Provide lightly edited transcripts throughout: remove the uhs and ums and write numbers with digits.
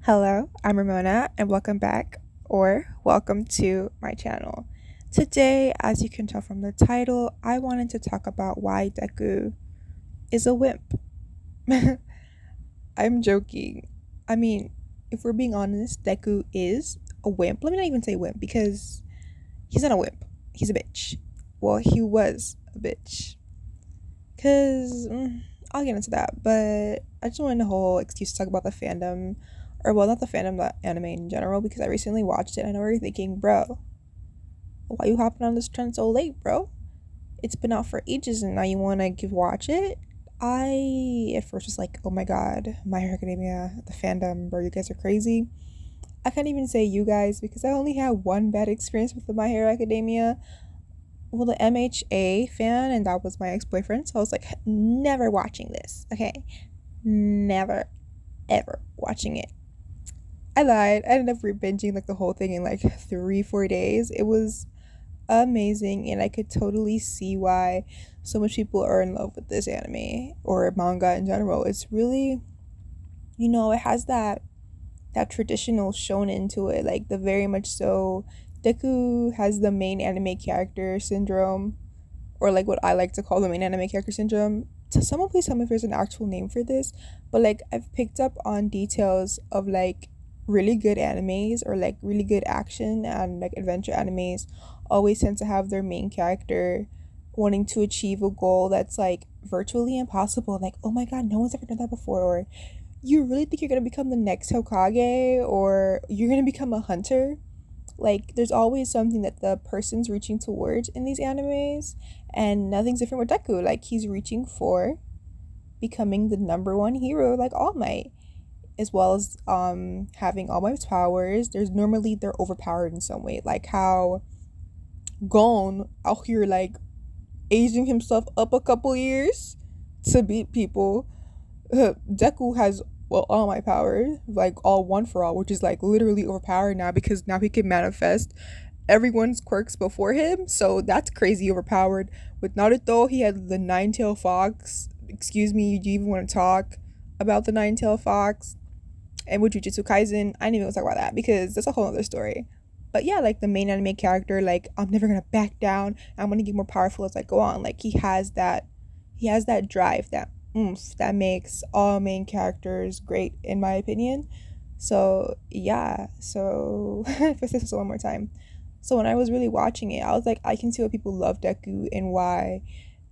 Hello, I'm Ramona, and welcome back or welcome to my channel. Today, as you can tell from the title, I wanted to talk about why Deku is a wimp. I'm joking. I mean, if we're being honest, Deku is a wimp. Let me not even say wimp because he's not a wimp. He's a bitch. Well, he was a bitch. Because I'll get into that, but I just wanted a whole excuse to talk about the fandom, or well, not the fandom, the anime in general, because I recently watched it and I know you're thinking, bro, why you hopping on this trend so late, bro? It's been out for ages and now you want to watch it? I at first was like, oh my god, My Hero Academia, the fandom, bro, you guys are crazy. I can't even say you guys because I only had one bad experience with the My Hero Academia. Well, the MHA fan, and that was my ex-boyfriend, so I was like, never watching this, okay? Never, ever watching it. I lied. I ended up binging like the whole thing in like 3-4 days. It was amazing, and I could totally see why so much people are in love with this anime or manga in general. It's really, it has that traditional shonen to it, like the very much so. Deku has the main anime character syndrome, or like what I like to call the main anime character syndrome. So someone please tell me if there's an actual name for this, but like I've picked up on details of like really good animes or like really good action and like adventure animes always tend to have their main character wanting to achieve a goal that's like virtually impossible. Like, oh my god, no one's ever done that before, or you really think you're gonna become the next Hokage, or you're gonna become a hunter. Like, there's always something that the person's reaching towards in these animes, and nothing's different with Deku. Like, he's reaching for becoming the number one hero, like All Might, as well as having All Might's powers. They're overpowered in some way, like how Gon out here like aging himself up a couple years to beat people. Deku has all my power, like all one for all, which is like literally overpowered now because now he can manifest everyone's quirks before him. So that's crazy overpowered. With Naruto, he had the nine-tail fox. Excuse me, do you even want to talk about the nine-tail fox? And with Jujutsu Kaisen, I didn't even talk about that because that's a whole other story. But yeah, like the main anime character, like I'm never gonna back down. I'm gonna get more powerful as I go on. Like he has that drive, that oomph that makes all main characters great, in my opinion. So yeah, so if I say this one more time, so when I was really watching it, I was like, I can see why people love Deku and why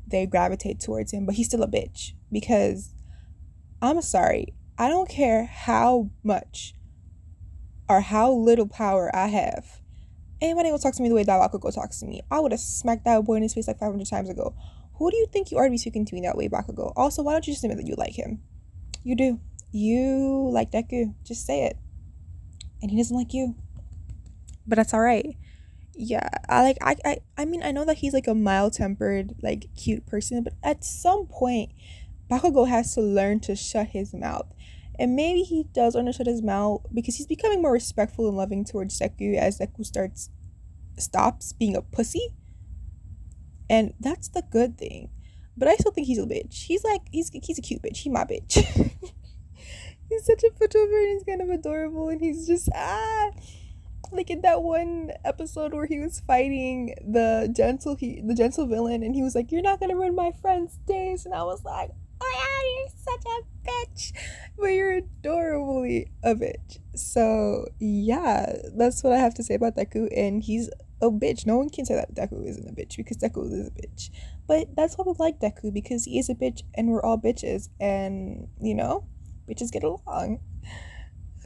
they gravitate towards him, but he's still a bitch because I'm sorry, I don't care how much or how little power I have. Anybody will talk to me the way that Bakugo talks to me, I would have smacked that boy in his face like 500 times ago. Who do you think you are to be speaking to me that way, Bakugo? Also, why don't you just admit that you like him? You do. You like Deku. Just say it. And he doesn't like you. But that's alright. Yeah, I mean, I know that he's like a mild-tempered, like cute person, but at some point Bakugo has to learn to shut his mouth. And maybe he does learn to shut his mouth because he's becoming more respectful and loving towards Deku as Deku stops being a pussy. And that's the good thing. But I still think he's a bitch. He's a cute bitch. He's my bitch. He's such a pushover and he's kind of adorable, and he's just like in that one episode where he was fighting the gentle villain, and he was like, "You're not gonna ruin my friend's days," and I was like, "Oh yeah, you're such a bitch," but you're adorably a bitch. So yeah, that's what I have to say about Deku, and he's a bitch. No one can say that Deku isn't a bitch because Deku is a bitch. But that's why we like Deku, because he is a bitch and we're all bitches, and bitches get along.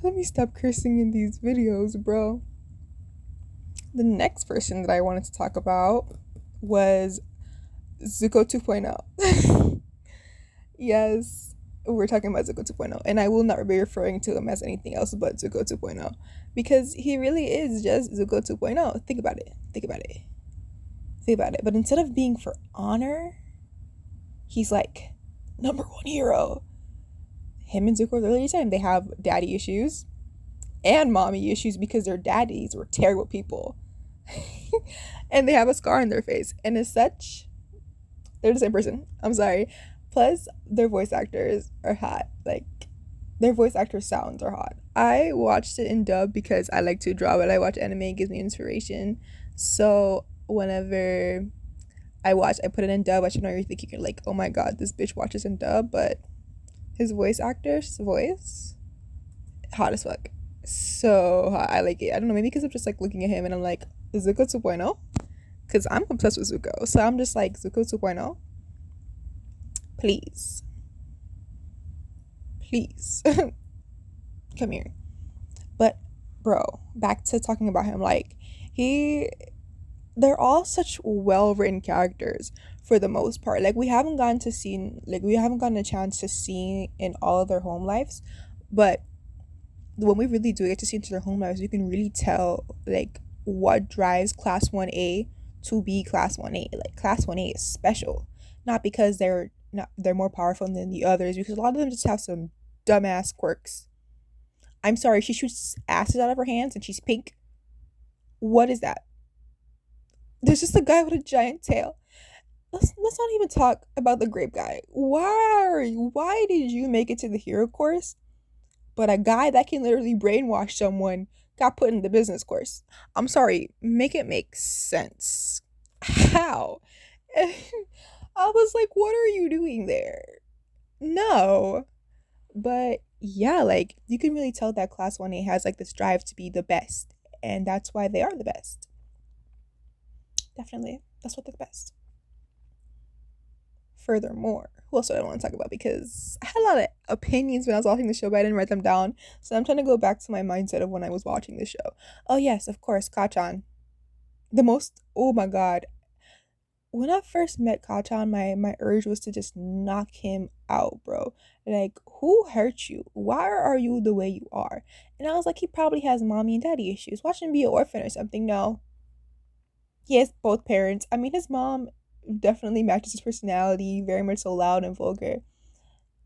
Let me stop cursing in these videos, bro. The next person that I wanted to talk about was Zuko 2.0. Yes, we're talking about Zuko 2.0, and I will not be referring to him as anything else but Zuko 2.0 because he really is just Zuko 2.0. Think about it. But instead of being for honor, he's like number one hero. Him and Zuko are literally the same. They have daddy issues and mommy issues because their daddies were terrible people. And they have a scar on their face. And as such, they're the same person. I'm sorry. Plus, their voice actors are hot. Like, Their voice actor sounds are hot. I watched it in dub because I like to draw, but I watch anime, it gives me inspiration. So whenever I put it in dub. I should know you're thinking, you're like, oh my god, this bitch watches in dub, but his voice actor's voice, hot as fuck. So hot. I like it. I don't know, maybe because I'm just like looking at him and I'm like, Zuko 2.0? Because I'm obsessed with Zuko. So I'm just like, Zuko 2.0? Please. Please. Come here. But, bro, back to talking about him. Like, he they're all such well written characters for the most part. Like we haven't gotten a chance to see in all of their home lives, but when we really do get to see into their home lives, you can really tell like what drives class 1A to be class 1A. Like class 1A is special, not because they're more powerful than the others, because a lot of them just have some dumbass quirks. I'm sorry, she shoots asses out of her hands and she's pink. What is that? There's just a guy with a giant tail. Let's not even talk about the grape guy. Why did you make it to the hero course, but a guy that can literally brainwash someone got put in the business course? I'm sorry, make it make sense. How? I was like, what are you doing there? No. But yeah, like you can really tell that class 1A has like this drive to be the best, and that's why they are the best. Definitely. That's what they're the best. Furthermore, who else do I want to talk about? Because I had a lot of opinions when I was watching the show, but I didn't write them down. So I'm trying to go back to my mindset of when I was watching the show. Oh yes, of course, Kachan. The most, oh my god. When I first met Kachan, my urge was to just knock him out, bro. Like, who hurt you? Why are you the way you are? And I was like, he probably has mommy and daddy issues. Watch him be an orphan or something. No, he has both parents. I mean, his mom definitely matches his personality, very much so loud and vulgar.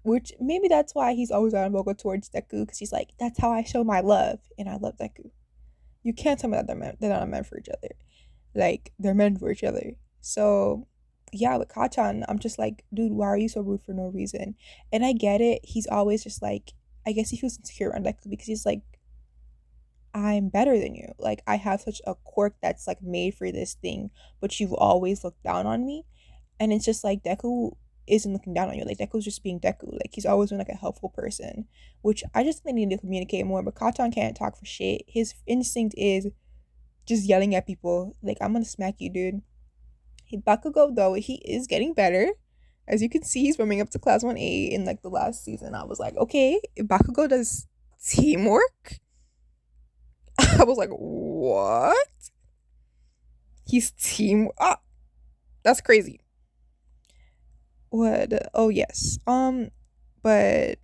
Which maybe that's why he's always on vocal towards Deku, because he's like, that's how I show my love, and I love Deku. You can't tell me that they're not meant for each other. Like they're meant for each other. So yeah, with Kachan, I'm just like, dude, why are you so rude for no reason? And I get it. He's always just like, I guess he feels insecure around Deku because he's like, I'm better than you. Like I have such a quirk that's like made for this thing, but you've always looked down on me. And it's just like Deku isn't looking down on you. Like Deku's just being Deku. Like he's always been like a helpful person, which I just think they need to communicate more. But Kachan can't talk for shit. His instinct is just yelling at people. Like I'm gonna smack you, dude. Bakugo though, he is getting better. As you can see, he's warming up to class 1A in like the last season. I was like, okay, Bakugo does teamwork. I was like, what? He's team. Ah, that's crazy. What? Oh yes. But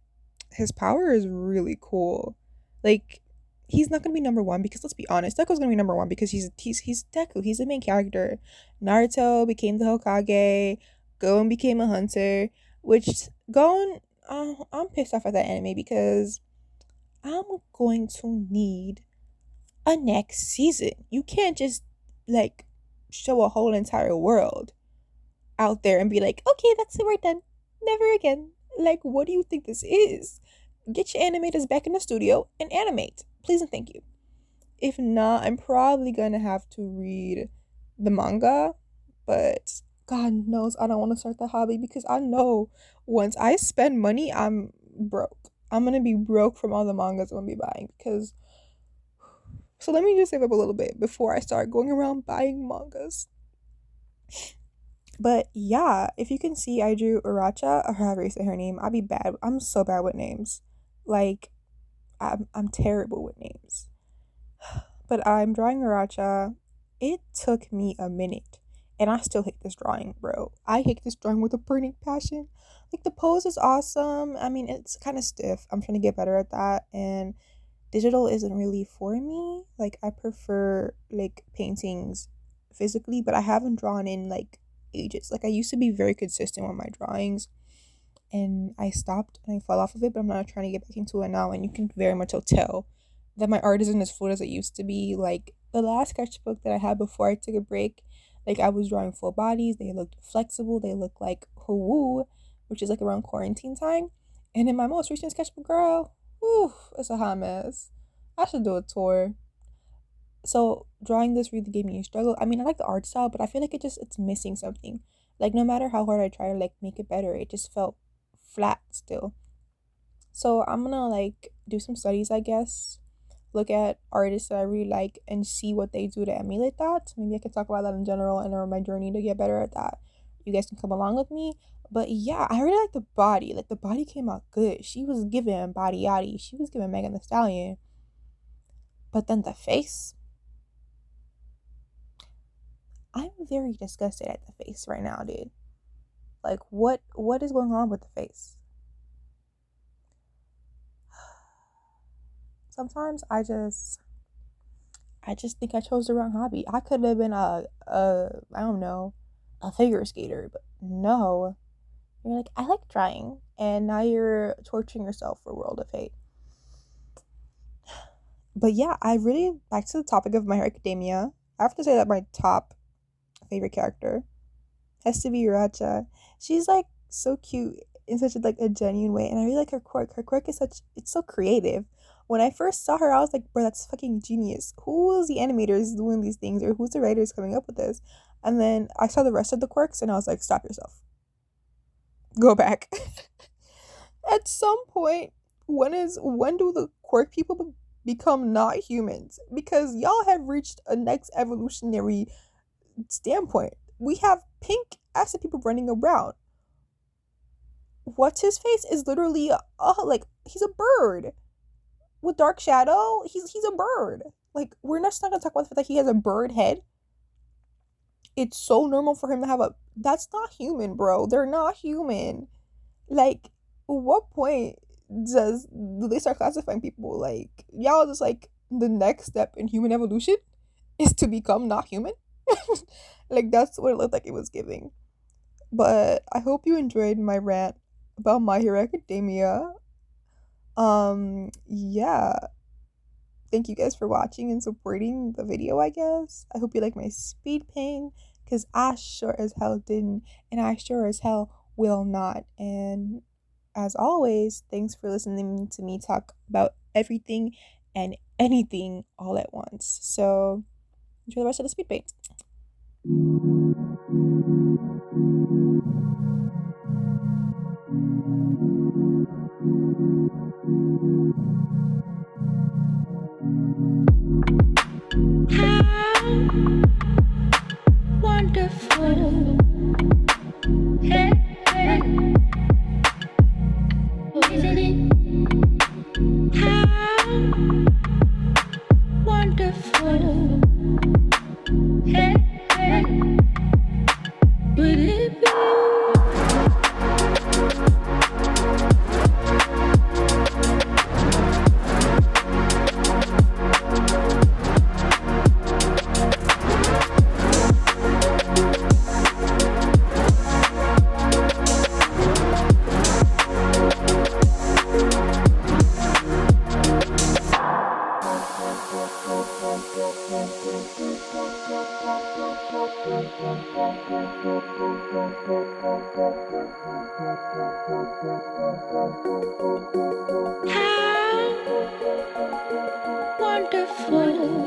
his power is really cool. Like, he's not gonna be number one because let's be honest, Deku's gonna be number one because he's Deku. He's the main character. Naruto became the Hokage. Gon became a hunter. Which Gon, I'm pissed off at that anime because I'm going to need a next season. You can't just like show a whole entire world out there and be like, okay, that's it, we're done. Never again. Like, what do you think this is? Get your animators back in the studio and animate. Please and thank you. If not, I'm probably gonna have to read the manga, but God knows I don't want to start the hobby because I know once I spend money, I'm broke. I'm gonna be broke from all the mangas I'm gonna be buying because so let me just save up a little bit before I start going around buying mangas. But yeah, if you can see, I drew Uracha, or however you say her name. I'll be bad. I'm so bad with names. Like, I'm terrible with names. But I'm drawing Uracha. It took me a minute. And I still hate this drawing, bro. I hate this drawing with a burning passion. Like, the pose is awesome. I mean, it's kind of stiff. I'm trying to get better at that. And digital isn't really for me. Like, I prefer, like, paintings physically. But I haven't drawn in, like, ages. Like I used to be very consistent with my drawings and I stopped and I fell off of it, but I'm not trying to get back into it now, and you can very much tell that my art isn't as fluid as it used to be. Like the last sketchbook that I had before I took a break, like I was drawing full bodies, they looked flexible, they looked like hoo, which is like around quarantine time. And in my most recent sketchbook, girl, Whew, it's a hot mess. I should do a tour. So drawing this really gave me a struggle. I mean, I like the art style, but I feel like it's missing something. Like no matter how hard I try to like make it better, it just felt flat still. So I'm gonna like do some studies, I guess. Look at artists that I really like and see what they do to emulate that. Maybe I could talk about that in general and or my journey to get better at that. You guys can come along with me. But yeah, I really like the body. Like the body came out good. She was giving body yaddy. She was giving Megan Thee Stallion. But then the face, I'm very disgusted at the face right now, dude. Like what is going on with the face? Sometimes I just think I chose the wrong hobby. I could have been a I don't know, a figure skater, but no. You're like, I like drawing, and now you're torturing yourself for World of Hate. But yeah, I really back to the topic of My Hero Academia. I have to say that my top favorite character has to be Uracha. She's like so cute in such a genuine way, and I really like her quirk. Her quirk is it's so creative. When I first saw her, I was like, bro, that's fucking genius. Who's the animators doing these things, or who's the writers coming up with this? And then I saw the rest of the quirks, and I was like, stop yourself. Go back. At some point, when do the quirk people become not humans? Because y'all have reached a next evolutionary standpoint. We have pink acid people running around. What's his face is literally like he's a bird with dark shadow. He's a bird. Like we're not gonna talk about the fact that he has a bird head. It's so normal for him to have a. That's not human, bro. They're not human. Like, what point do they start classifying people? Like, y'all just like the next step in human evolution is to become not human. Like that's what it looked like it was giving. But I hope you enjoyed my rant about My Hero Academia. Yeah. Thank you guys for watching and supporting the video, I guess. I hope you like my speed paint, because I sure as hell didn't, and I sure as hell will not. And as always, thanks for listening to me talk about everything and anything all at once. So enjoy the rest of the speed paint. How wonderful. Hey, hey. Isn't it? How wonderful. Hey, hey. Would it be? How wonderful.